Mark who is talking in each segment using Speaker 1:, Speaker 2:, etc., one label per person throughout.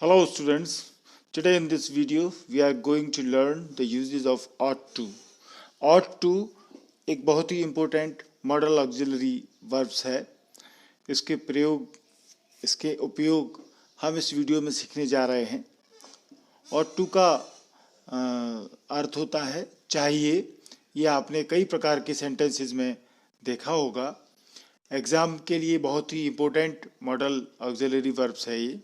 Speaker 1: Hello students, today in this video we are going to learn the uses of ought to. ought to एक बहुत ही important model auxiliary verbs है। इसके उपयोग हम इस video में सीखने जा रहे हैं। ought to का अर्थ होता है चाहिए। ये आपने कई प्रकार के सेंटेंसेस में देखा होगा। एग्ज़ाम के लिए बहुत ही इम्पोर्टेंट मॉडल ऑक्सिलरी वर्ब्स है ये।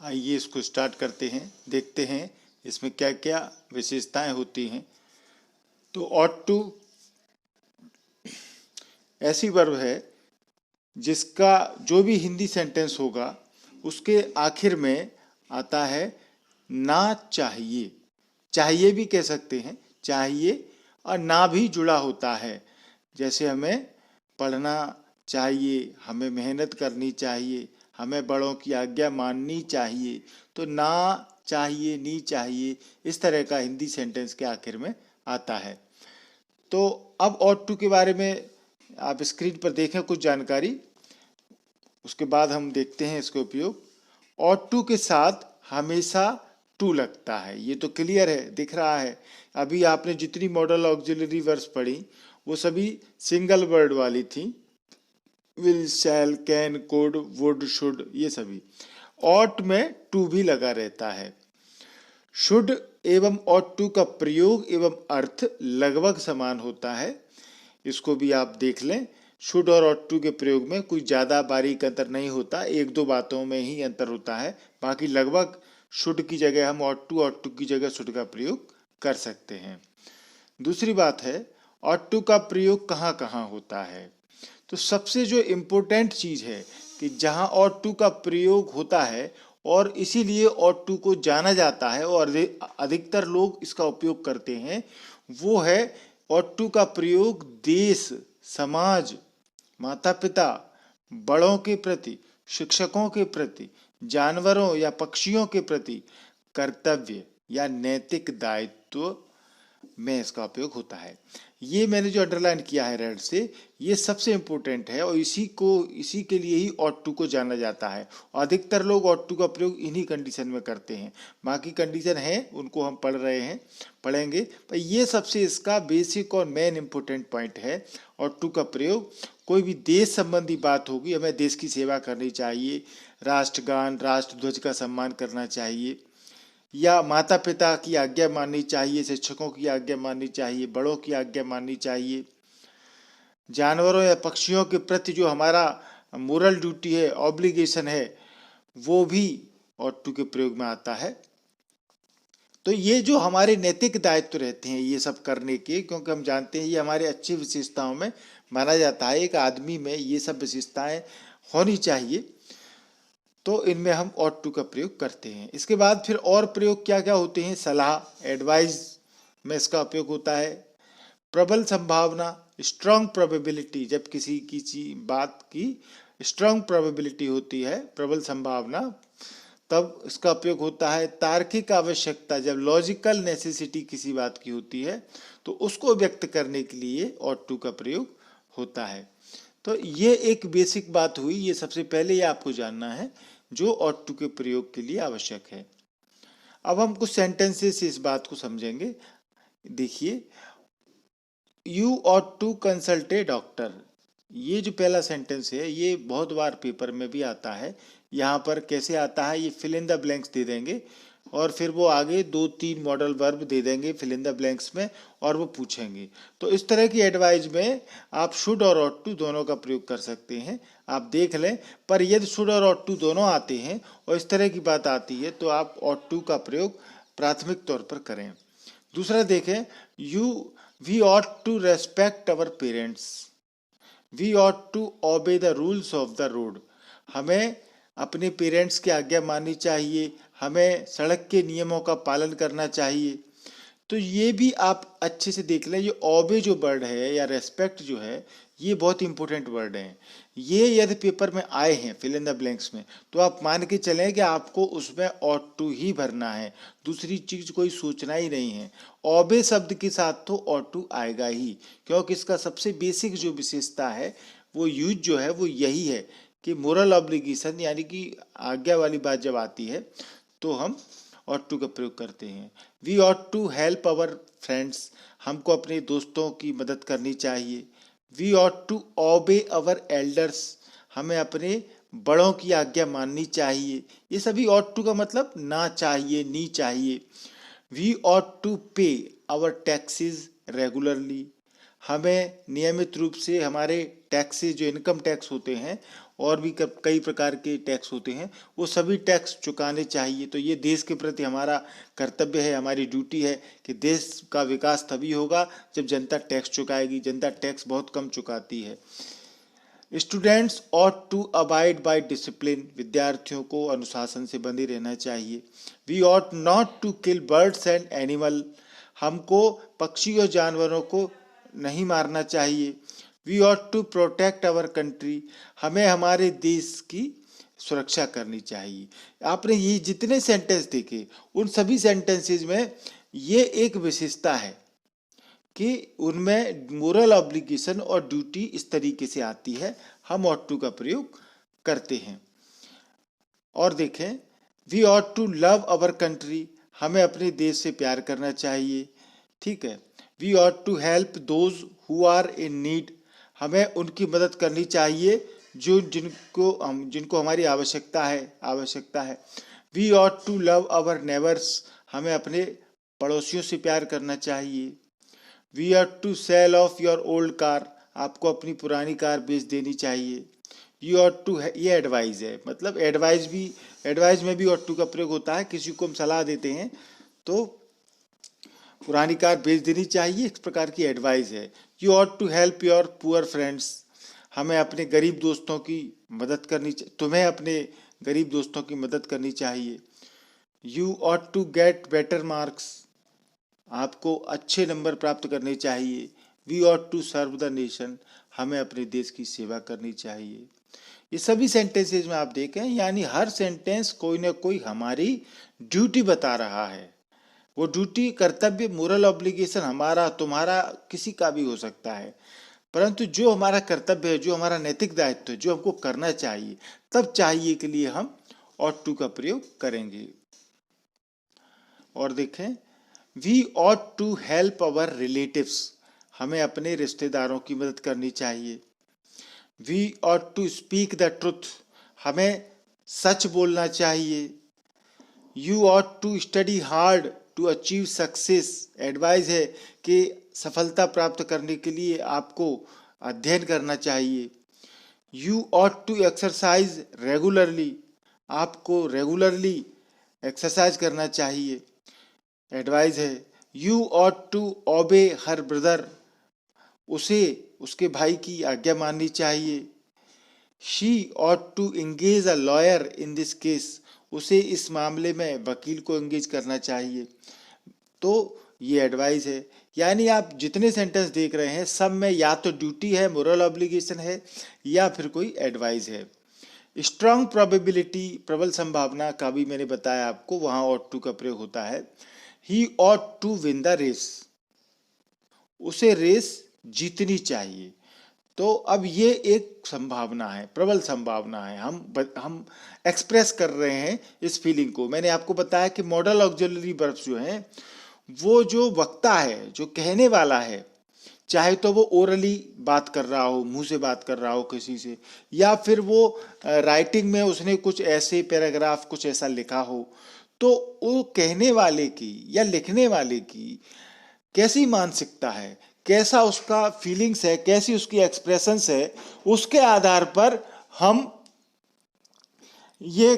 Speaker 1: आइए इसको स्टार्ट करते हैं, देखते हैं इसमें क्या क्या विशेषताएं होती हैं। तो ought to ऐसी वर्ब है जिसका जो भी हिंदी सेंटेंस होगा उसके आखिर में आता है ना चाहिए। चाहिए भी कह सकते हैं, चाहिए और ना भी जुड़ा होता है। जैसे हमें पढ़ना चाहिए, हमें मेहनत करनी चाहिए, हमें बड़ों की आज्ञा माननी चाहिए। तो ना चाहिए, नी चाहिए, इस तरह का हिंदी सेंटेंस के आखिर में आता है। तो अब ought to के बारे में आप स्क्रीन पर देखें कुछ जानकारी, उसके बाद हम देखते हैं इसके उपयोग। ought to के साथ हमेशा टू लगता है, ये तो क्लियर है, दिख रहा है। अभी आपने जितनी मॉडल ऑक्सिलरी वर्ब्स पढ़ी वो सभी सिंगल वर्ड वाली थी, will, shall, can, could, would, should, ये सभी। ought में टू भी लगा रहता है। शुड एवं ought to का प्रयोग एवं अर्थ लगभग समान होता है, इसको भी आप देख लें। शुड और ought to के प्रयोग में कोई ज़्यादा बारीक अंतर नहीं होता, एक दो बातों में ही अंतर होता है। बाकी लगभग शुड की जगह हम ought to की जगह शुड का प्रयोग कर सकते हैं। दूसरी बात है ought to का प्रयोग कहाँ कहाँ होता है। तो सबसे जो इम्पोर्टेंट चीज़ है कि जहाँ ought to का प्रयोग होता है और इसीलिए ought to को जाना जाता है और अधिकतर लोग इसका उपयोग करते हैं, वो है ought to का प्रयोग देश, समाज, माता पिता, बड़ों के प्रति, शिक्षकों के प्रति, जानवरों या पक्षियों के प्रति कर्तव्य या नैतिक दायित्व में इसका उपयोग होता है। ये मैंने जो अंडरलाइन किया है रेड से, ये सबसे इम्पोर्टेंट है और इसी के लिए ही ought to को जाना जाता है। अधिकतर लोग ought to का प्रयोग इन्हीं कंडीशन में करते हैं। बाकी कंडीशन है उनको हम पढ़ेंगे, पर ये सबसे इसका बेसिक और मेन इम्पोर्टेंट पॉइंट है। ought to का प्रयोग कोई भी देश संबंधी बात होगी, हमें देश की सेवा करनी चाहिए, राष्ट्रगान, राष्ट्रध्वज का सम्मान करना चाहिए, या माता पिता की आज्ञा माननी चाहिए, शिक्षकों की आज्ञा माननी चाहिए, बड़ों की आज्ञा माननी चाहिए, जानवरों या पक्षियों के प्रति जो हमारा मोरल ड्यूटी है, ऑब्लिगेशन है, वो भी ought to के प्रयोग में आता है। तो ये जो हमारे नैतिक दायित्व रहते हैं ये सब करने के, क्योंकि हम जानते हैं ये हमारे अच्छी विशेषताओं में माना जाता है। एक आदमी में ये सब विशेषताएं होनी चाहिए, तो इनमें हम ought to का प्रयोग करते हैं। इसके बाद फिर और प्रयोग क्या क्या होते हैं। सलाह, एडवाइस में इसका उपयोग होता है। प्रबल संभावना, स्ट्रांग प्रोबेबिलिटी, जब किसी बात की स्ट्रांग प्रोबेबिलिटी होती है, प्रबल संभावना, तब इसका उपयोग होता है। तार्किक आवश्यकता, जब लॉजिकल नेसेसिटी किसी बात की होती है तो उसको व्यक्त करने के लिए ought to का प्रयोग होता है। तो ये एक बेसिक बात हुई, ये सबसे पहले ये आपको जानना है जो ought to के प्रयोग के लिए आवश्यक है। अब हम कुछ सेंटेंसेस से इस बात को समझेंगे। देखिए, you ought to consult A doctor, ये जो पहला सेंटेंस है ये बहुत बार पेपर में भी आता है। यहाँ पर कैसे आता है, ये फिल इन द ब्लैंक्स दे देंगे और फिर वो आगे 2-3 मॉडल वर्ब दे देंगे फिल इन द ब्लैंक्स में और वो पूछेंगे। तो इस तरह की एडवाइस में आप शुड और ought to दोनों का प्रयोग कर सकते हैं, आप देख लें। पर यदि शुड और ought to दोनों आते हैं और इस तरह की बात आती है तो आप ought to का प्रयोग प्राथमिक तौर पर करें। दूसरा देखें, we ought to respect our parents, we ought to obey the rules of the road, हमें अपने पेरेंट्स की आज्ञा माननी चाहिए, हमें सड़क के नियमों का पालन करना चाहिए। तो ये भी आप अच्छे से देख लें, ये ओबे जो वर्ड है या रेस्पेक्ट जो है ये बहुत इंपॉर्टेंट वर्ड हैं। ये यदि पेपर में आए हैं फिल इन द ब्लैंक्स में तो आप मान के चलें कि आपको उसमें ought to ही भरना है, दूसरी चीज कोई सोचना ही नहीं है। ओबे शब्द के साथ तो ought to आएगा ही, क्योंकि इसका सबसे बेसिक जो विशेषता है वो यूज जो है वो यही है कि मोरल ऑब्लिगेशन यानी कि आज्ञा वाली बात जब आती है तो हम ऑट टू का प्रयोग करते हैं। We ought to help our friends, हमको अपने दोस्तों की मदद करनी चाहिए। We ought to obey our elders, हमें अपने बड़ों की आज्ञा माननी चाहिए। ये सभी ऑट टू का मतलब ना चाहिए, नी चाहिए। वी ऑट टू पे आवर टैक्सेस रेगुलरली, हमें नियमित रूप से हमारे टैक्सेस जो इनकम टैक्स होते हैं और भी कई प्रकार के टैक्स होते हैं वो सभी टैक्स चुकाने चाहिए। तो ये देश के प्रति हमारा कर्तव्य है, हमारी ड्यूटी है कि देश का विकास तभी होगा जब जनता टैक्स चुकाएगी। जनता टैक्स बहुत कम चुकाती है। Students ought to abide by discipline, विद्यार्थियों को अनुशासन से बंधे रहना चाहिए। We ought not to kill birds and animal, हमको पक्षी और जानवरों को नहीं मारना चाहिए। We ought to protect our country, हमें हमारे देश की सुरक्षा करनी चाहिए। आपने ये जितने सेंटेंस देखे उन सभी सेंटेंसेस में ये एक विशेषता है कि उनमें मोरल ऑब्लिगेशन और ड्यूटी इस तरीके से आती है, हम ऑट टू का प्रयोग करते हैं। और देखें, we ought to love our country, हमें अपने देश से प्यार करना चाहिए। ठीक है। We ought to help those who are in need, हमें उनकी मदद करनी चाहिए जो जिनको हमारी आवश्यकता है। We ought to love our neighbours, हमें अपने पड़ोसियों से प्यार करना चाहिए। We are to sell off your old car, आपको अपनी पुरानी कार बेच देनी चाहिए। यू आर टू, ये एडवाइस है, मतलब एडवाइस में भी ऑट टू का प्रयोग होता है। किसी को हम सलाह देते हैं तो पुरानी कार बेच देनी चाहिए, इस प्रकार की एडवाइस है। You ought to help your poor friends, हमें अपने गरीब दोस्तों की मदद करनी, तुम्हें अपने गरीब दोस्तों की मदद करनी चाहिए। You ought to get better marks, आपको अच्छे नंबर प्राप्त करने चाहिए। We ought to serve the nation, हमें अपने देश की सेवा करनी चाहिए। ये सभी सेंटेंसेज में आप देखें, यानी हर सेंटेंस कोई ना कोई हमारी ड्यूटी बता रहा है। वो ड्यूटी, कर्तव्य, मोरल ऑब्लिगेशन हमारा, तुम्हारा, किसी का भी हो सकता है, परंतु जो हमारा कर्तव्य है, जो हमारा नैतिक दायित्व है, जो हमको करना चाहिए, तब चाहिए के लिए हम ऑट टू का प्रयोग करेंगे। और देखें, we ought to help our relatives, हमें अपने रिश्तेदारों की मदद करनी चाहिए। We ought to speak the truth, हमें सच बोलना चाहिए। You ought to study hard to achieve success, advice है कि सफलता प्राप्त करने के लिए आपको अध्ययन करना चाहिए। You ought to exercise regularly, आपको रेगुलरली एक्सरसाइज करना चाहिए, एडवाइस है। यू ऑट टू ओबे हर ब्रदर, उसे उसके भाई की आज्ञा माननी चाहिए। She ought to engage a lawyer in this case, उसे इस मामले में वकील को एंगेज करना चाहिए। तो ये एडवाइस है। यानी आप जितने सेंटेंस देख रहे हैं सब में या तो ड्यूटी है, मोरल ऑब्लिगेशन है, या फिर कोई एडवाइस है। स्ट्रांग प्रोबेबिलिटी, प्रबल संभावना का भी मैंने बताया आपको, वहां ऑट टू का प्रयोग होता है। He ought to win the race, उसे रेस जीतनी चाहिए। तो अब ये एक संभावना है, प्रबल संभावना है, हम एक्सप्रेस कर रहे हैं इस फीलिंग को। मैंने आपको बताया कि मॉडल ऑक्सिलरी वर्ब्स जो हैं, वो जो वक्ता है, जो कहने वाला है, चाहे तो वो ओरली बात कर रहा हो, मुंह से बात कर रहा हो किसी से, या फिर वो राइटिंग में उसने कुछ ऐसे पैराग्राफ कुछ ऐसा लिखा हो, तो वो कहने वाले की या लिखने वाले की कैसी मानसिकता है, कैसा उसका फीलिंग्स है, कैसी उसकी एक्सप्रेशंस है, उसके आधार पर हम ये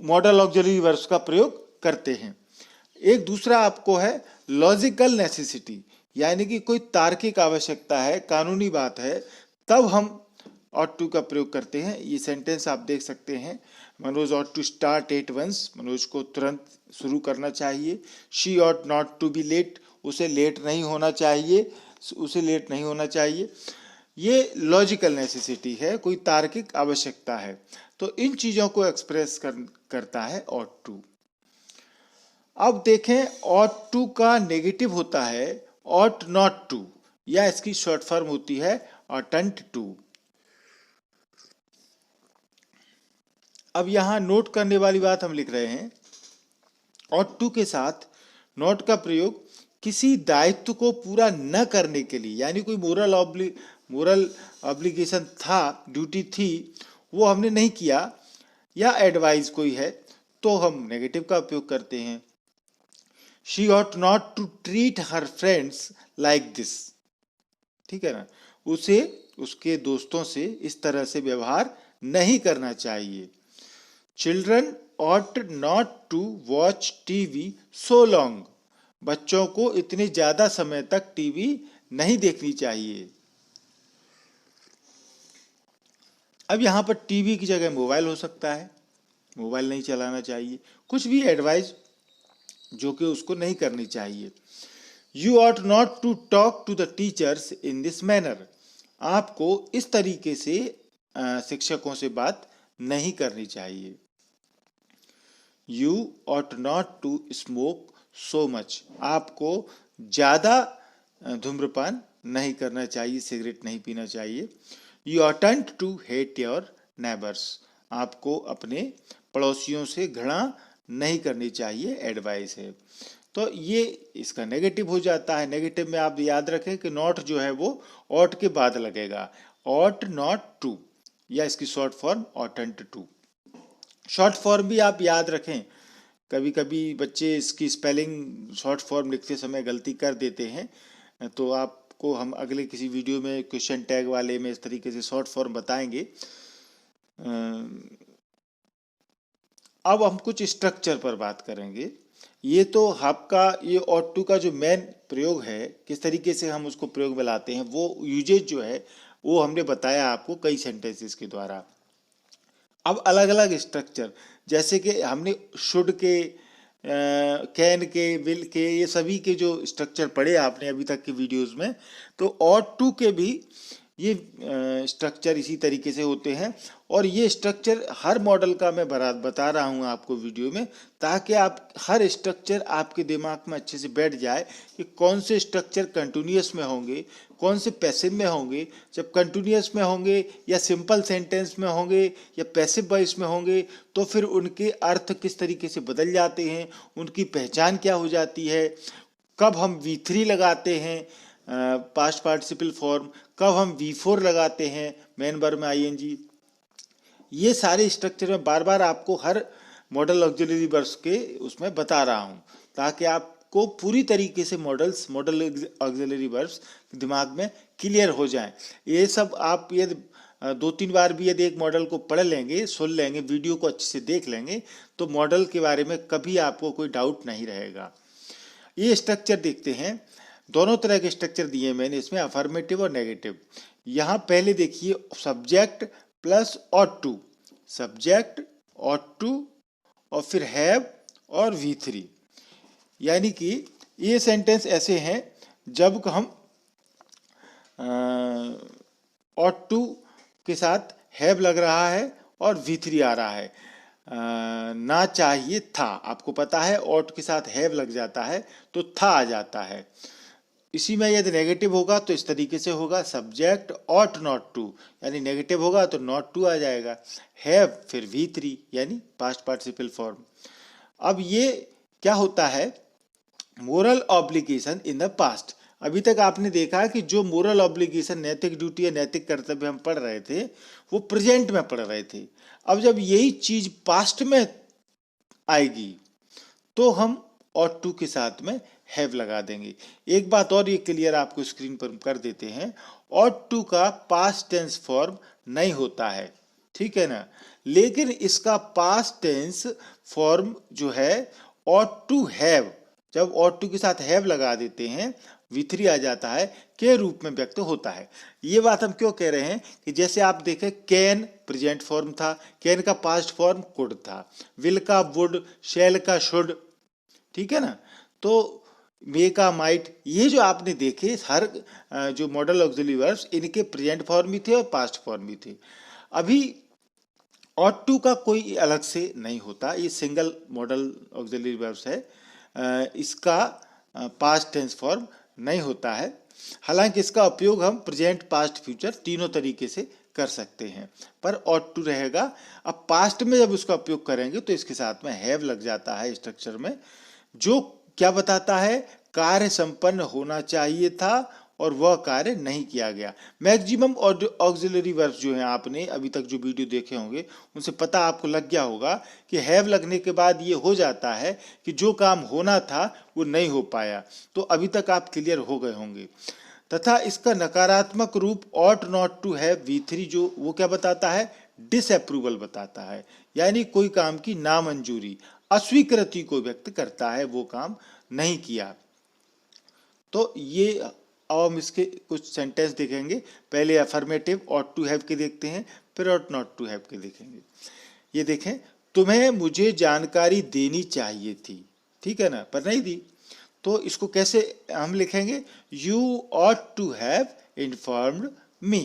Speaker 1: मॉडल ऑक्सिलरी वर्ब्स का प्रयोग करते हैं। एक दूसरा आपको है लॉजिकल नेसेसिटी, यानी कि कोई तार्किक आवश्यकता है, कानूनी बात है, तब हम ऑट टू का प्रयोग करते हैं। ये सेंटेंस आप देख सकते हैं, Manoj ought to start at once, Manoj को तुरंत शुरू करना चाहिए। She ought not to be late, उसे लेट नहीं होना चाहिए, ये लॉजिकल नेसेसिटी है, कोई तार्किक आवश्यकता है। तो इन चीज़ों को एक्सप्रेस करता है ऑट टू। अब देखें, ऑट टू का नेगेटिव होता है ऑट नॉट टू, या इसकी शॉर्ट फॉर्म होती है ऑटंट टू। अब यहाँ नोट करने वाली बात हम लिख रहे हैं, ought to के साथ नॉट का प्रयोग किसी दायित्व को पूरा न करने के लिए, यानी कोई मोरल ऑब्लिगेशन था, ड्यूटी थी, वो हमने नहीं किया, या एडवाइस कोई है, तो हम नेगेटिव का उपयोग करते हैं। She ought not to treat her friends like this, ठीक है ना, उसे उसके दोस्तों से इस तरह से व्यवहार नहीं करना चाहिए। Children ought not to watch TV so long, बच्चों को इतने ज्यादा समय तक टीवी नहीं देखनी चाहिए। अब यहाँ पर टीवी की जगह मोबाइल हो सकता है, मोबाइल नहीं चलाना चाहिए, कुछ भी एडवाइस जो कि उसको नहीं करनी चाहिए। You ought not to talk to the teachers in this manner, आपको इस तरीके से शिक्षकों से बात नहीं करनी चाहिए। You ought not to smoke so much, आपको ज़्यादा धूम्रपान नहीं करना चाहिए, सिगरेट नहीं पीना चाहिए। You oughtn't to hate your neighbors, आपको अपने पड़ोसियों से घृणा नहीं करनी चाहिए, एडवाइस है। तो ये इसका नेगेटिव हो जाता है। नेगेटिव में आप याद रखें कि नॉट जो है वो ought के बाद लगेगा, ought not to, या इसकी short form oughtn't to। Short form भी आप याद रखें, कभी कभी बच्चे इसकी स्पेलिंग शॉर्ट फॉर्म लिखते समय गलती कर देते हैं, तो आपको हम अगले किसी वीडियो में क्वेश्चन टैग वाले में इस तरीके से शॉर्ट फॉर्म बताएंगे। अब हम कुछ स्ट्रक्चर पर बात करेंगे। ये तो आपका ये ought to का जो मेन प्रयोग है, किस तरीके से हम उसको प्रयोग में लाते हैं, वो यूजेज जो है वो हमने बताया आपको कई सेंटेंसेस के द्वारा। अब अलग अलग स्ट्रक्चर, जैसे कि हमने शुड के, कैन के, विल के, ये सभी के जो स्ट्रक्चर पढ़े आपने अभी तक के वीडियोस में, तो ought to के भी ये स्ट्रक्चर इसी तरीके से होते हैं। और ये स्ट्रक्चर हर मॉडल का मैं बता रहा हूँ आपको वीडियो में, ताकि आप हर स्ट्रक्चर आपके दिमाग में अच्छे से बैठ जाए कि कौन से स्ट्रक्चर कंटिन्यूअस में होंगे, कौन से पैसिव में होंगे। जब कंटिन्यूअस में होंगे या सिंपल सेंटेंस में होंगे या पैसिव वॉइस में होंगे, तो फिर उनके अर्थ किस तरीके से बदल जाते हैं, उनकी पहचान क्या हो जाती है, कब हम V3 लगाते हैं पास्ट पार्टिसिपल फॉर्म, कब हम V4 लगाते हैं मेन वर्ब में ING। ये सारे स्ट्रक्चर में बार बार आपको हर मॉडल ऑक्सिलरी वर्ब्स के उसमें बता रहा हूँ, ताकि आपको पूरी तरीके से मॉडल ऑक्सिलरी वर्ब्स दिमाग में क्लियर हो जाएं। ये सब आप यदि 2-3 बार भी यदि एक मॉडल को पढ़ लेंगे, सुन लेंगे, वीडियो को अच्छे से देख लेंगे, तो मॉडल के बारे में कभी आपको कोई डाउट नहीं रहेगा। ये स्ट्रक्चर देखते हैं, दोनों तरह के स्ट्रक्चर दिए मैंने इसमें, अफर्मेटिव और नेगेटिव। यहाँ पहले देखिए subject plus ought to, subject ought to और फिर हैव और V3, यानी कि ये सेंटेंस ऐसे हैं जब हम ought to के साथ हैव लग रहा है और V3 आ रहा है। ना चाहिए था, आपको पता है ought के साथ हैव लग जाता है तो था आ जाता है। इसी में यदि नेगेटिव होगा तो इस तरीके से होगा, सब्जेक्ट ought not to, यानी नेगेटिव होगा तो not to आ जाएगा, हैव फिर V3 यानी पास्ट पार्टिसिपल फॉर्म। अब ये क्या होता है, moral obligation in the past. अभी तक आपने देखा कि जो मोरल ऑब्लिगेशन, नैतिक ड्यूटी या नैतिक कर्तव्य हम पढ़ रहे थे वो प्रेजेंट में पढ़ रहे थे। अब जब यही चीज पास्ट में आएगी तो हम ought to के साथ में हैव लगा देंगे। एक बात और ये क्लियर आपको स्क्रीन पर कर देते हैं, ought to का पास्ट टेंस फॉर्म नहीं होता है, ठीक है ना, लेकिन इसका पास्ट टेंस फॉर्म जो है ought to have, जब ought to के साथ have लगा देते हैं V3 आ जाता है, के रूप में व्यक्त होता है। ये बात हम क्यों कह रहे हैं कि जैसे आप देखें कैन प्रेजेंट फॉर्म था, कैन का पास्ट फॉर्म कुड था, विल का वुड, शैल का शुड, ठीक है ना, तो मे का माइट, ये जो आपने देखे हर जो मॉडल ऑक्सिलरी वर्ब्स इनके प्रेजेंट फॉर्म भी थे और पास्ट फॉर्म भी थे। अभी ought to का कोई अलग से नहीं होता, ये सिंगल मॉडल ऑक्सिलरी वर्ब्स है, इसका पास्ट टेंस फॉर्म नहीं होता है। हालांकि इसका उपयोग हम प्रेजेंट, पास्ट, फ्यूचर तीनों तरीके से कर सकते हैं, पर ought to रहेगा। अब पास्ट में जब उसका उपयोग करेंगे तो इसके साथ में हैव लग जाता है स्ट्रक्चर में, जो क्या बताता है, कार्य संपन्न होना चाहिए था और वह कार्य नहीं किया गया। मैक्सिमम ऑक्सिलरी वर्ब्स जो हैं, आपने अभी तक जो वीडियो देखे होंगे उनसे पता आपको लग गया होगा कि हैव लगने के बाद ये हो जाता है कि जो काम होना था वो नहीं हो पाया। तो अभी तक आप क्लियर हो गए होंगे। तथा इसका नकारात्मक रूप ought not to have V3 जो वो क्या बताता है, डिसअप्रूवल बताता है, यानी कोई काम की नामंजूरी, अस्वीकृति को व्यक्त करता है, वो काम नहीं किया। तो ये अब हम इसके कुछ सेंटेंस देखेंगे। पहले अफर्मेटिव ought to have के देखते हैं, फिर ought not to have के देखेंगे। ये देखें, तुम्हें मुझे जानकारी देनी चाहिए थी, ठीक है ना, पर नहीं दी, तो इसको कैसे हम लिखेंगे, you ought to have informed me।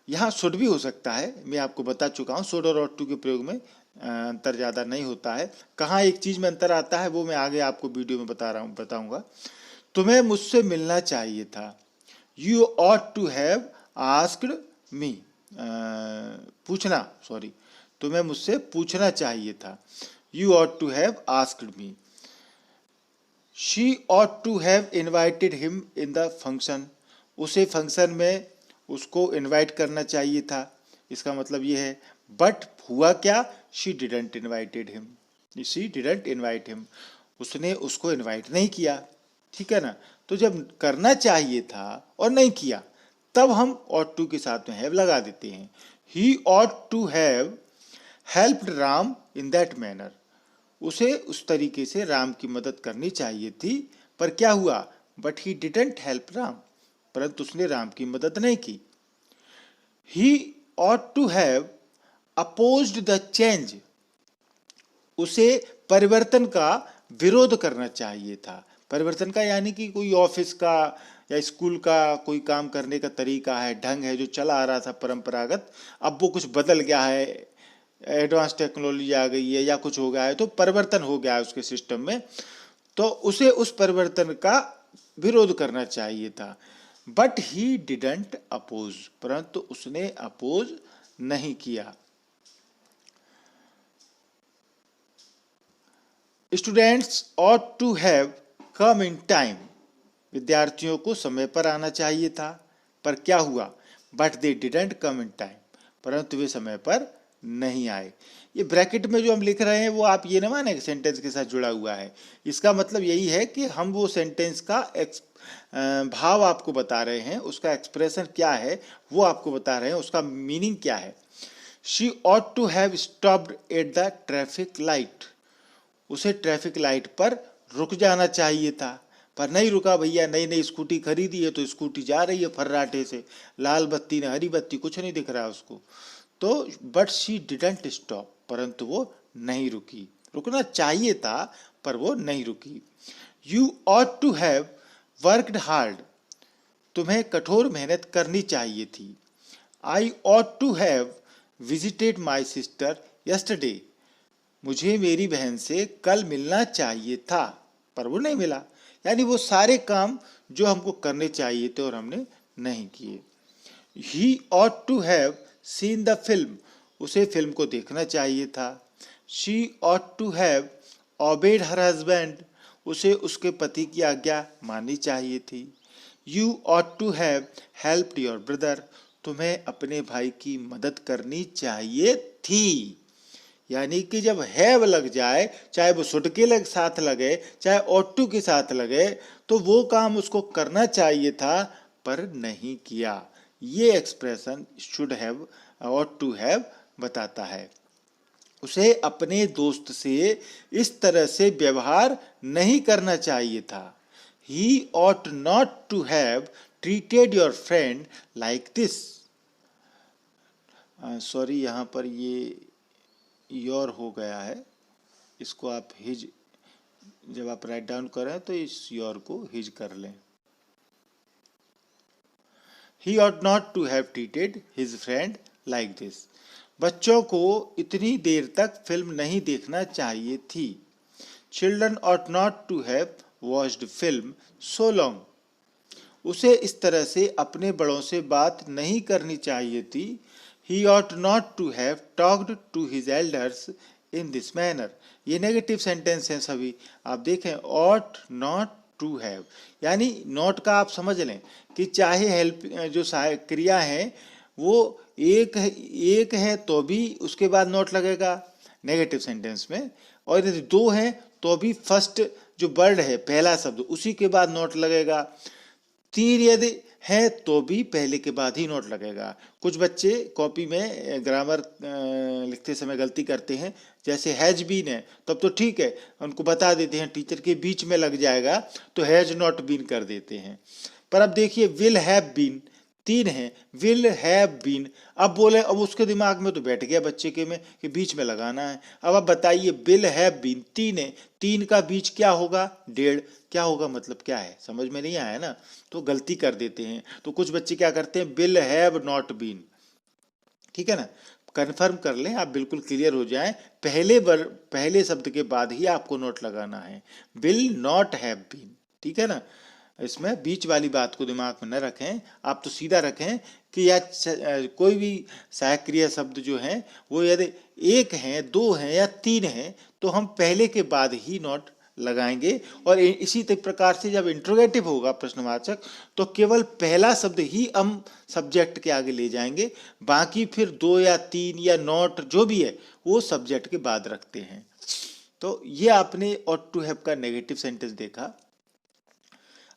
Speaker 1: यहाँ शुड भी हो सकता है, मैं आपको बता चुका हूँ शुड और ought to के प्रयोग में अंतर ज़्यादा नहीं होता है। कहाँ एक चीज़ में अंतर आता है वो मैं आगे आपको वीडियो में बताऊंगा। तुम्हें मुझसे मिलना चाहिए था, you ought to have asked me, तुम्हें मुझसे पूछना चाहिए था, you ought to have asked me। She ought to have invited him in the function, उसे फंक्शन में उसको इनवाइट करना चाहिए था। इसका मतलब ये है, बट हुआ क्या, she didn't invite him, उसने उसको इनवाइट नहीं किया, ठीक है ना। तो जब करना चाहिए था और नहीं किया, तब हम ought to के साथ में have लगा देते हैं। He ought to have helped Ram in that manner, उसे उस तरीके से राम की मदद करनी चाहिए थी, पर क्या हुआ, but he didn't help Ram, परंतु उसने राम की मदद नहीं की। ही ought to have opposed the change, उसे परिवर्तन का विरोध करना चाहिए था। परिवर्तन का यानी कि कोई ऑफिस का या स्कूल का कोई काम करने का तरीका है, ढंग है, जो चला आ रहा था परंपरागत, अब वो कुछ बदल गया है, एडवांस टेक्नोलॉजी आ गई है या कुछ हो गया है, तो परिवर्तन हो गया है उसके सिस्टम में, तो उसे उस परिवर्तन का विरोध करना चाहिए था। बट ही डिडंट अपोज, परंतु उसने अपोज नहीं किया। Students ought to have come in time, विद्यार्थियों को समय पर आना चाहिए था, पर क्या हुआ, but they didn't come in time, परंतु वे समय पर नहीं आए। ये ब्रैकेट में जो हम लिख रहे हैं वो आप ये ना माने सेंटेंस के साथ जुड़ा हुआ है, इसका मतलब यही है कि हम वो सेंटेंस का भाव आपको बता रहे हैं, उसका एक्सप्रेशन क्या है वो आपको बता रहे हैं, उसका मीनिंग क्या है। She ought to have stopped at the traffic light, उसे ट्रैफिक लाइट पर रुक जाना चाहिए था, पर नहीं रुका भैया, नई नई स्कूटी खरीदी है तो स्कूटी जा रही है फर्राटे से, लाल बत्ती न हरी बत्ती कुछ नहीं दिख रहा उसको, तो बट शी डिडंट स्टॉप, परंतु वो नहीं रुकी, रुकना चाहिए था पर वो नहीं रुकी। You ought to have worked hard, तुम्हें कठोर मेहनत करनी चाहिए थी। आई ought to have visited my sister yesterday, मुझे मेरी बहन से कल मिलना चाहिए था, पर वो नहीं मिला, यानी वो सारे काम जो हमको करने चाहिए थे और हमने नहीं किए। He ought to have seen the film, उसे फिल्म को देखना चाहिए था। She ought to have obeyed her husband, उसे उसके पति की आज्ञा माननी चाहिए थी। You ought to have helped your brother, तुम्हें अपने भाई की मदद करनी चाहिए थी। यानी कि जब हैव लग जाए, चाहे वो शुड के साथ लगे चाहे ought to के साथ लगे, तो वो काम उसको करना चाहिए था पर नहीं किया। ये expression should have ought to have बताता है। उसे अपने दोस्त से इस तरह से व्यवहार नहीं करना चाहिए था। He ought not to have treated your friend like this, sorry यहाँ पर ये योर हो गया है, इसको आप हिज, जब आप राइट डाउन करें तो इस योर को हिज कर लें। He ought not to have treated his friend like this, बच्चों को इतनी देर तक फिल्म नहीं देखना चाहिए थी। Children ought not to have watched film so long, उसे इस तरह से अपने बड़ों से बात नहीं करनी चाहिए थी। He ought not to have talked to his elders in this manner। ये नेगेटिव सेंटेंस हैं सभी, आप देखें ought not to have, यानी नॉट का आप समझ लें कि चाहे हेल्प जो सहायक क्रिया है वो एक है तो भी उसके बाद नॉट लगेगा नेगेटिव सेंटेंस में, और यदि दो है तो भी फर्स्ट जो वर्ड है पहला शब्द उसी के बाद नॉट लगेगा। तीन यदि है तो भी पहले के बाद ही नोट लगेगा। कुछ बच्चे कॉपी में ग्रामर लिखते समय गलती करते हैं, जैसे हैज बीन है तब तो ठीक है, उनको बता देते हैं टीचर के बीच में लग जाएगा तो हैज नॉट बीन कर देते हैं। पर अब देखिए विल हैव बीन, तीन है, विल हैव बीन, अब बोले, अब उसके दिमाग में तो बैठ गया बच्चे के में कि बीच में लगाना है। अब आप बताइए विल हैव बीन तीन है, तीन का बीच क्या होगा, डेढ़, क्या होगा मतलब क्या है, समझ में नहीं आया ना, तो गलती कर देते हैं। तो कुछ बच्चे क्या करते हैं विल हैव नॉट बीन, ठीक है ना, कन्फर्म कर लें आप, बिल्कुल क्लियर हो जाए, पहले शब्द के बाद ही आपको नोट लगाना है, विल नॉट हैव बीन, ठीक है ना। इसमें बीच वाली बात को दिमाग में न रखें, आप तो सीधा रखें कि या कोई भी सहायक क्रिया शब्द जो है वो यदि एक है, दो है या तीन है तो हम पहले के बाद ही नॉट लगाएंगे। और इसी प्रकार से जब इंट्रोगेटिव होगा प्रश्नवाचक तो केवल पहला शब्द ही हम सब्जेक्ट के आगे ले जाएंगे, बाकी फिर दो या तीन या नॉट जो भी है वो सब्जेक्ट के बाद रखते हैं। तो ये आपने ऑट टू हैव का नेगेटिव सेंटेंस देखा।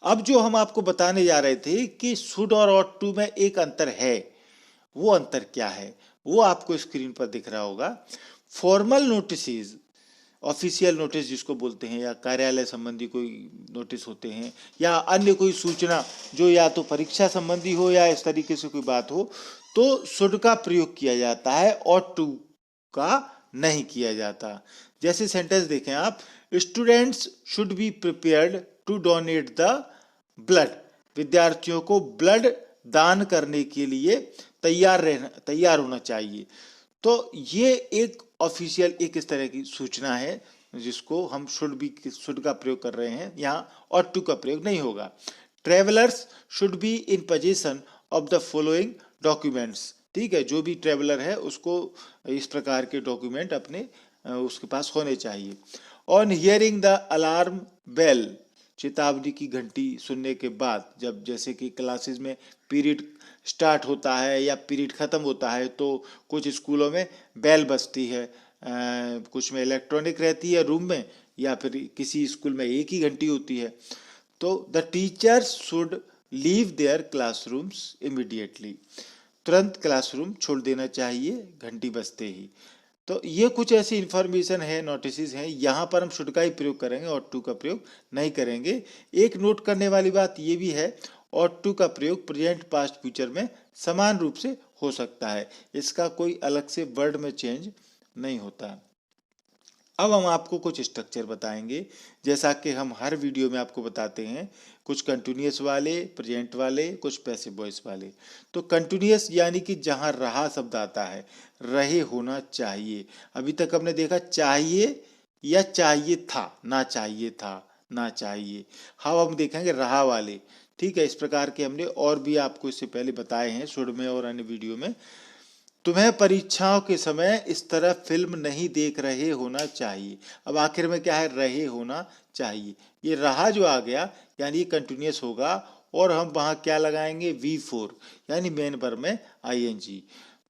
Speaker 1: अब जो हम आपको बताने जा रहे थे कि शुड और ऑट टू में एक अंतर है, वो अंतर क्या है वो आपको स्क्रीन पर दिख रहा होगा। फॉर्मल नोटिस, ऑफिशियल नोटिस जिसको बोलते हैं, या कार्यालय संबंधी कोई नोटिस होते हैं, या अन्य कोई सूचना जो या तो परीक्षा संबंधी हो या इस तरीके से कोई बात हो, तो शुड का प्रयोग किया जाता है, ऑट टू का नहीं किया जाता। जैसे सेंटेंस देखें आप, students should be prepared to donate the blood, विद्यार्थियों को ब्लड दान करने के लिए तैयार होना चाहिए। तो ये एक ऑफिशियल एक इस तरह की सूचना है जिसको हम शुड का प्रयोग कर रहे हैं, यहाँ ऑट टू का प्रयोग नहीं होगा। Travellers should be in position of the following documents, ठीक है, जो भी ट्रेवलर है उसको इस प्रकार के डॉक्यूमेंट अपने उसके पास होने चाहिए। On hearing the alarm bell, चेतावनी की घंटी सुनने के बाद, जब जैसे कि क्लासेस में पीरियड स्टार्ट होता है या पीरियड ख़त्म होता है तो कुछ स्कूलों में बेल बजती है, कुछ में इलेक्ट्रॉनिक रहती है रूम में, या फिर किसी स्कूल में एक ही घंटी होती है। तो the teachers should leave their classrooms immediately, तुरंत क्लासरूम छोड़ देना चाहिए घंटी बजते ही। तो ये कुछ ऐसी इंफॉर्मेशन है, नोटिस हैं, यहाँ पर हम शुड का ही प्रयोग करेंगे, ऑट टू का प्रयोग नहीं करेंगे। एक नोट करने वाली बात ये भी है, ऑट टू का प्रयोग प्रेजेंट पास्ट फ्यूचर में समान रूप से हो सकता है, इसका कोई अलग से वर्ड में चेंज नहीं होता। अब हम आपको कुछ स्ट्रक्चर बताएंगे, जैसा कि हम हर वीडियो में आपको बताते हैं, कुछ कंटिन्यूअस वाले, प्रेजेंट वाले, कुछ पैसिव वॉइस वाले। तो कंटिन्यूअस यानी कि जहाँ रहा शब्द आता है, रहे होना चाहिए। अभी तक हमने देखा चाहिए या चाहिए था, ना चाहिए था, ना चाहिए। हाँ, हम देखेंगे रहा वाले, ठीक है। इस प्रकार के हमने और भी आपको इससे पहले बताए हैं शुड में और अन्य वीडियो में। तुम्हें परीक्षाओं के समय इस तरह फिल्म नहीं देख रहे होना चाहिए। अब आखिर में क्या है, रहे होना चाहिए। ये रहा जो आ गया यानी ये कंटिन्यूअस होगा, और हम वहाँ क्या लगाएंगे, V4 यानी मेन वर्ब में ING।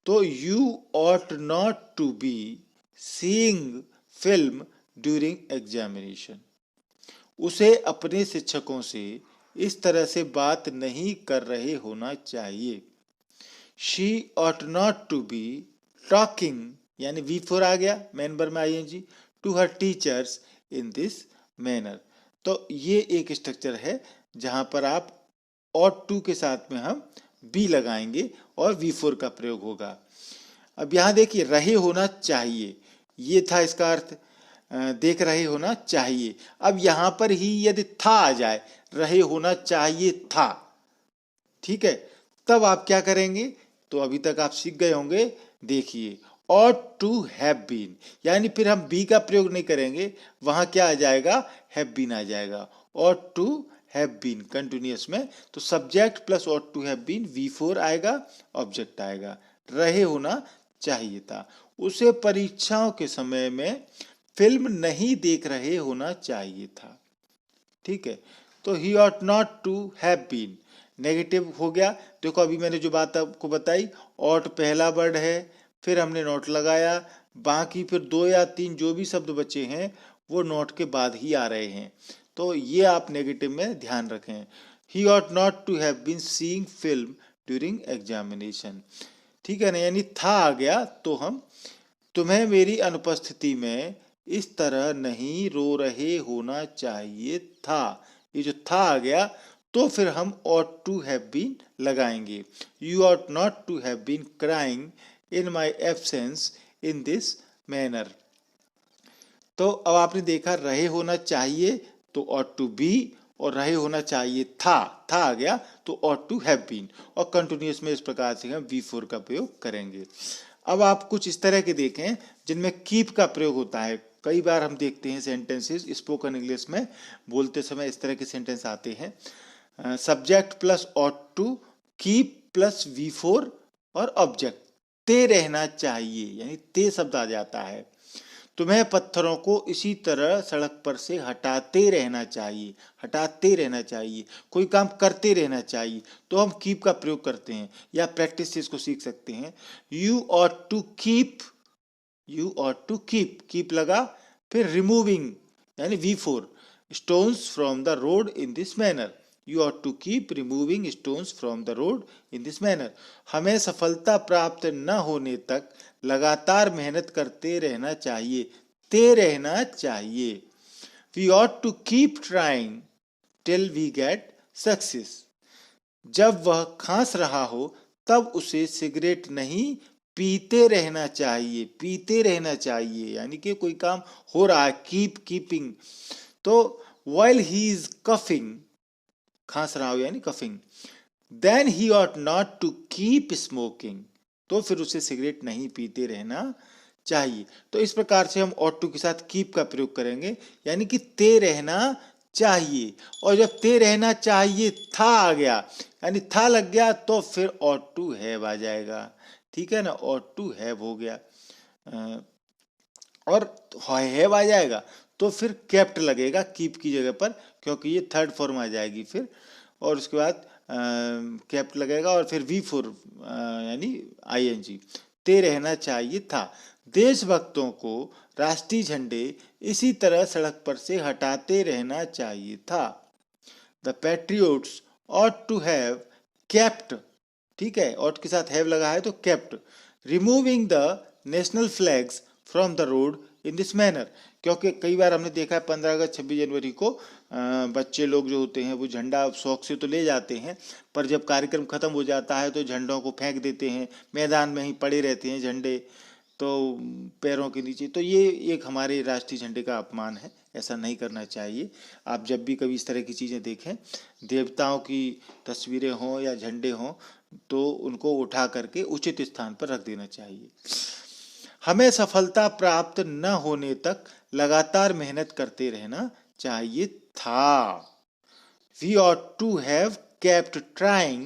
Speaker 1: तो you ought not to be seeing film during examination, उसे अपने शिक्षकों से इस तरह से बात नहीं कर रहे होना चाहिए। She ought not to be talking यानी V4 आ गया मेन वर्ब में ING to her teachers in this manner। तो ये एक स्ट्रक्चर है जहां पर आप ought to के साथ में हम B लगाएंगे और V4 का प्रयोग होगा। अब यहाँ देखिए रहे होना चाहिए, ये था इसका अर्थ, देख रहे होना चाहिए। अब यहाँ पर ही यदि था आ जाए, रहे होना चाहिए था, ठीक है, तब आप क्या करेंगे, तो अभी तक आप सीख गए होंगे, देखिए ought to have been, यानी फिर हम बी का प्रयोग नहीं करेंगे, वहां क्या आ जाएगा, have been आ जाएगा। ought to have been continuous में, तो subject plus ought to have been V4 आएगा, ऑब्जेक्ट आएगा, रहे होना चाहिए था। उसे परीक्षाओं के समय में फिल्म नहीं देख रहे होना चाहिए था। ठीक है, तो ही ought not to have been negative हो गया। देखो अभी मैंने जो बात आपको बताई, ought पहला वर्ड है, फिर हमने नॉट लगाया, बाकी फिर 2 या 3 जो भी शब्द बचे हैं वो नॉट के बाद ही आ रहे हैं, तो ये आप नेगेटिव में ध्यान रखें। ही ought not to have been seeing film during examination, ठीक है ना, यानी था आ गया तो हम तुम्हें मेरी अनुपस्थिति में इस तरह नहीं रो रहे होना चाहिए था, ये जो था आ गया तो फिर हम ought to have been लगाएंगे। You ought not to have been crying in my absence in this manner। तो अब आपने देखा रहे होना चाहिए तो ought to be, और रहे होना चाहिए था आ गया तो ought to have been, और कंटिन्यूअस में इस प्रकार से हम V4 का प्रयोग करेंगे। अब आप कुछ इस तरह के देखें जिनमें कीप का प्रयोग होता है। कई बार हम देखते हैं सेंटेंसेस स्पोकन इंग्लिश में बोलते समय इस तरह के सेंटेंस आते हैं, subject plus ought to, keep plus V4 और ऑब्जेक्ट, ते रहना चाहिए, यानी ते शब्द आ जाता है। तुम्हें पत्थरों को इसी तरह सड़क पर से हटाते रहना चाहिए, हटाते रहना चाहिए, कोई काम करते रहना चाहिए, तो हम कीप का प्रयोग करते हैं, या प्रैक्टिस से इसको सीख सकते हैं। You ought to keep, you ought to keep, keep लगा, फिर रिमूविंग यानी V4 stones from the road in this manner, you ought to keep removing stones from the road in this manner. हमें सफलता प्राप्त न होने तक लगातार मेहनत करते रहना चाहिए, ते रहना चाहिए। We ought to keep trying till we get success. जब वह खांस रहा हो तब उसे सिगरेट नहीं पीते रहना चाहिए, पीते रहना चाहिए, यानी कि कोई काम हो रहा है, कीप, कीपिंग। तो while he is coughing, खांस रहा हो यानी coughing, then he ought not to keep smoking, तो फिर उसे सिगरेट नहीं पीते रहना चाहिए। तो इस प्रकार से हम ought to के साथ keep का प्रयोग करेंगे, यानी कि ते रहना चाहिए, और जब ते रहना चाहिए था आ गया यानी था लग गया तो फिर ought to have आ जाएगा, ठीक है ना, ought to have हो गया, और हैव आ जाएगा तो फिर केप्ट लगेगा कीप की जगह पर, क्योंकि ये थर्ड फॉर्म आ जाएगी फिर, और उसके बाद केप्ट लगेगा और फिर V4 यानी ING, ते रहना चाहिए था। देशभक्तों को राष्ट्रीय झंडे इसी तरह सड़क पर से हटाते रहना चाहिए था। The patriots ought to have kept, ठीक है, ought के साथ have लगा है तो kept removing the national flags from the road in this manner, क्योंकि कई बार हमने देखा है 15 अगस्त 26 जनवरी को बच्चे लोग जो होते हैं वो झंडा शौक से तो ले जाते हैं, पर जब कार्यक्रम खत्म हो जाता है तो झंडों को फेंक देते हैं, मैदान में ही पड़े रहते हैं झंडे तो पैरों के नीचे, तो ये एक हमारे राष्ट्रीय झंडे का अपमान है, ऐसा नहीं करना चाहिए। आप जब भी कभी इस तरह की चीज़ें देखें, देवताओं की तस्वीरें हों या झंडे हों, तो उनको उठा करके उचित स्थान पर रख देना चाहिए। हमें सफलता प्राप्त न होने तक लगातार मेहनत करते रहना चाहिए था। We ought to have kept trying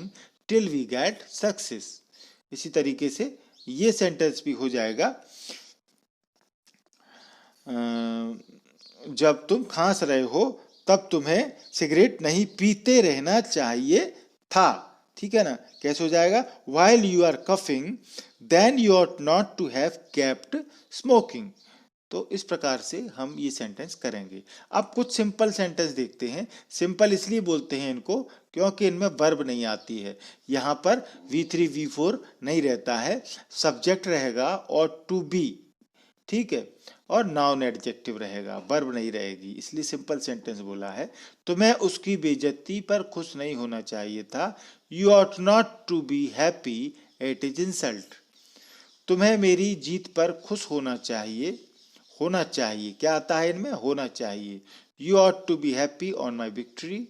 Speaker 1: till we get success। इसी तरीके से ये सेंटेंस भी हो जाएगा, जब तुम खांस रहे हो तब तुम्हें सिगरेट नहीं पीते रहना चाहिए था, ठीक है ना, कैसे हो जाएगा, while you are coughing then you ought not to have kept smoking। तो इस प्रकार से हम ये सेंटेंस करेंगे। अब कुछ सिंपल सेंटेंस देखते हैं। सिंपल इसलिए बोलते हैं इनको क्योंकि इनमें वर्ब नहीं आती है, यहाँ पर V3 V4 नहीं रहता है, सब्जेक्ट रहेगा और टू बी, ठीक है, और नाउन एडजेक्टिव रहेगा, वर्ब नहीं रहेगी, इसलिए सिंपल सेंटेंस बोला है। तुम्हें उसकी बेइज्जती पर खुश नहीं होना चाहिए था। You ought not to be happy at his insult. तुम्हें मेरी जीत पर खुश होना चाहिए, होना चाहिए, क्या आता है इनमें, होना चाहिए। You ought to be happy on my victory.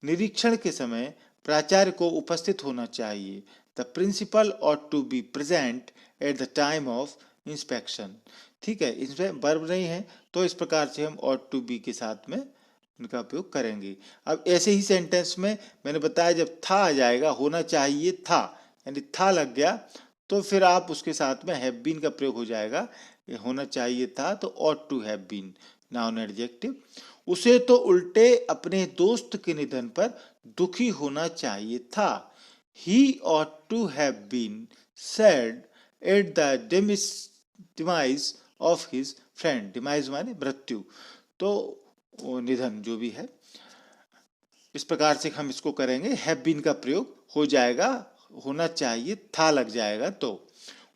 Speaker 1: निरीक्षण के समय प्राचार्य को उपस्थित होना चाहिए। The principal ought to be present at the time of inspection, ठीक है, इसमें वर्ब नहीं है तो इस प्रकार से हम ought to be के साथ में इनका उपयोग करेंगे। अब ऐसे ही सेंटेंस में मैंने बताया जब था आ जाएगा, होना चाहिए था, यानी था लग गया, तो फिर आप उसके साथ में हैव बीन का प्रयोग हो जाएगा। ये होना चाहिए था तो ought to have been, noun adjective. उसे तो उल्टे अपने दोस्त के निधन पर दुखी होना चाहिए था। He ought to have been sad at the demise of his friend. Demise माने मृत्यु, तो निधन जो भी है। इस प्रकार से हम इसको करेंगे, हैव बीन का प्रयोग हो जाएगा, होना चाहिए था लग जाएगा। तो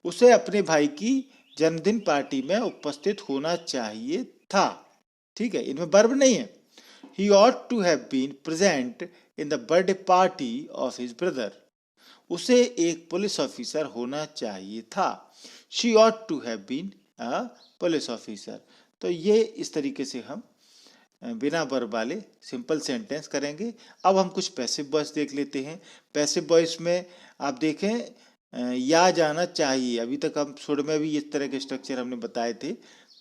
Speaker 1: उसे अपने भाई की जन्मदिन पार्टी में उपस्थित होना चाहिए था। ठीक है, इनमें वर्ब नहीं है। He ought to have been present in the birthday party of his brother. उसे एक पुलिस ऑफिसर होना चाहिए था। She ought to have been a police officer. तो ये इस तरीके से हम बिना वर्ब वाले सिंपल सेंटेंस करेंगे। अब हम कुछ पैसिव वॉइस देख लेते हैं। पैसिव वॉइस में आप देखें या जाना चाहिए, अभी तक हम शुरू में भी इस तरह के स्ट्रक्चर हमने बताए थे।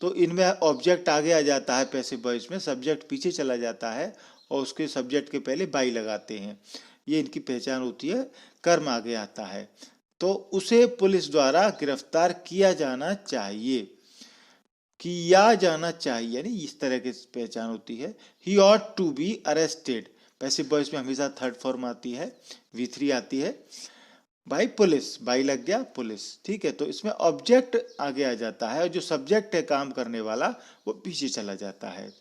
Speaker 1: तो इनमें ऑब्जेक्ट आगे आ जाता है, पैसिव वॉइस में सब्जेक्ट पीछे चला जाता है और उसके सब्जेक्ट के पहले बाई लगाते हैं। ये इनकी पहचान होती है, कर्म आगे आता है। तो उसे पुलिस द्वारा गिरफ्तार किया जाना चाहिए, किया जाना चाहिए, यानी इस तरह की पहचान होती है। He ought to be arrested, passive voice में हमेशा थर्ड फॉर्म आती है, V3 आती है, बाई पुलिस, बाई लग गया पुलिस। ठीक है, तो इसमें ऑब्जेक्ट आगे आ जाता है और जो सब्जेक्ट है काम करने वाला वो पीछे चला जाता है।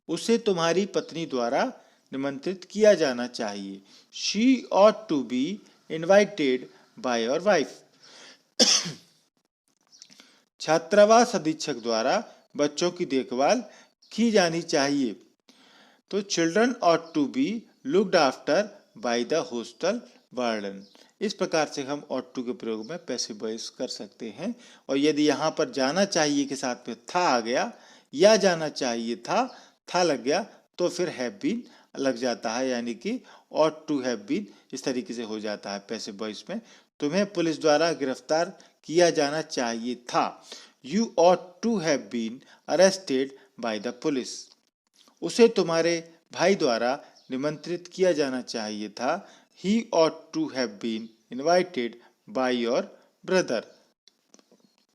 Speaker 1: उसे तुम्हारी पत्नी द्वारा निमंत्रित किया जाना चाहिए। She ought to be invited by your wife. छात्रावास अधीक्षक द्वारा बच्चों की देखभाल की जानी चाहिए। तो children ought to be looked after by the hostel warden. इस प्रकार से हम ऑट टू के प्रयोग में पैसिव वॉइस कर सकते हैं। और यदि यहाँ पर जाना चाहिए के साथ में था आ गया, या जाना चाहिए था लग गया, तो फिर हैव बीन लग जाता है, यानी कि ऑट टू हैव बीन इस तरीके से हो जाता है पैसिव वॉइस में। तुम्हें पुलिस द्वारा गिरफ्तार किया जाना चाहिए था। You ought to have been arrested by the police. उसे तुम्हारे भाई द्वारा निमंत्रित किया जाना चाहिए था। He ought to have been invited by your brother.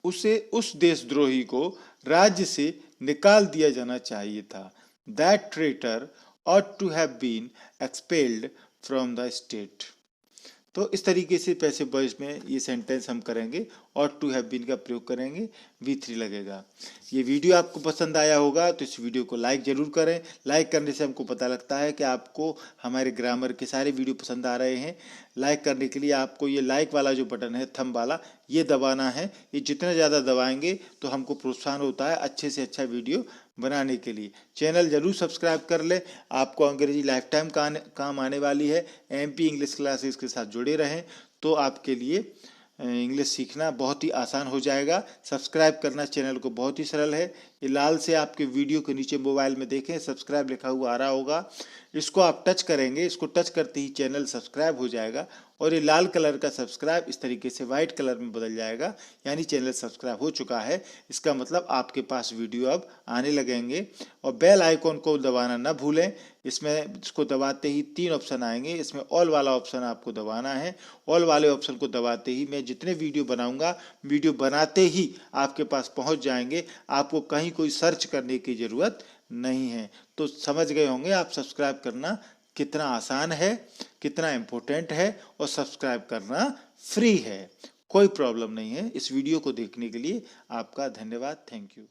Speaker 1: उसे उस देशद्रोही को राज्य से निकाल दिया जाना चाहिए था। That traitor ought to have been expelled from the state. तो इस तरीके से पैसिव वॉइस में ये सेंटेंस हम करेंगे, ऑट टू हैव बीन का प्रयोग करेंगे, V3 लगेगा। ये वीडियो आपको पसंद आया होगा तो इस वीडियो को लाइक जरूर करें। लाइक करने से हमको पता लगता है कि आपको हमारे ग्रामर के सारे वीडियो पसंद आ रहे हैं। लाइक करने के लिए आपको ये लाइक वाला जो बटन है, थंब वाला, ये दबाना है। ये जितना ज़्यादा दबाएंगे तो हमको प्रोत्साहन होता है अच्छे से अच्छा वीडियो बनाने के लिए। चैनल जरूर सब्सक्राइब कर ले, आपको अंग्रेजी लाइफ टाइम काम आने वाली है। MP इंग्लिश क्लासेस के साथ जुड़े रहें तो आपके लिए इंग्लिश सीखना बहुत ही आसान हो जाएगा। सब्सक्राइब करना चैनल को बहुत ही सरल है। ये लाल से आपके वीडियो के नीचे मोबाइल में देखें, सब्सक्राइब लिखा हुआ आ रहा होगा, इसको आप टच करेंगे। इसको टच करते ही चैनल सब्सक्राइब हो जाएगा और ये लाल कलर का सब्सक्राइब इस तरीके से वाइट कलर में बदल जाएगा, यानी चैनल सब्सक्राइब हो चुका है। इसका मतलब आपके पास वीडियो अब आने लगेंगे। और बेल आइकॉन को दबाना न भूलें। इसमें इसको दबाते ही 3 ऑप्शन आएंगे, इसमें ऑल वाला ऑप्शन आपको दबाना है। ऑल वाले ऑप्शन को दबाते ही मैं जितने वीडियो बनाऊंगा, वीडियो बनाते ही आपके पास पहुंच जाएंगे। आपको कहीं कोई सर्च करने की ज़रूरत नहीं है। तो समझ गए होंगे आप सब्सक्राइब करना कितना आसान है, कितना इम्पोर्टेंट है, और सब्सक्राइब करना फ्री है, कोई प्रॉब्लम नहीं है। इस वीडियो को देखने के लिए आपका धन्यवाद। Thank you.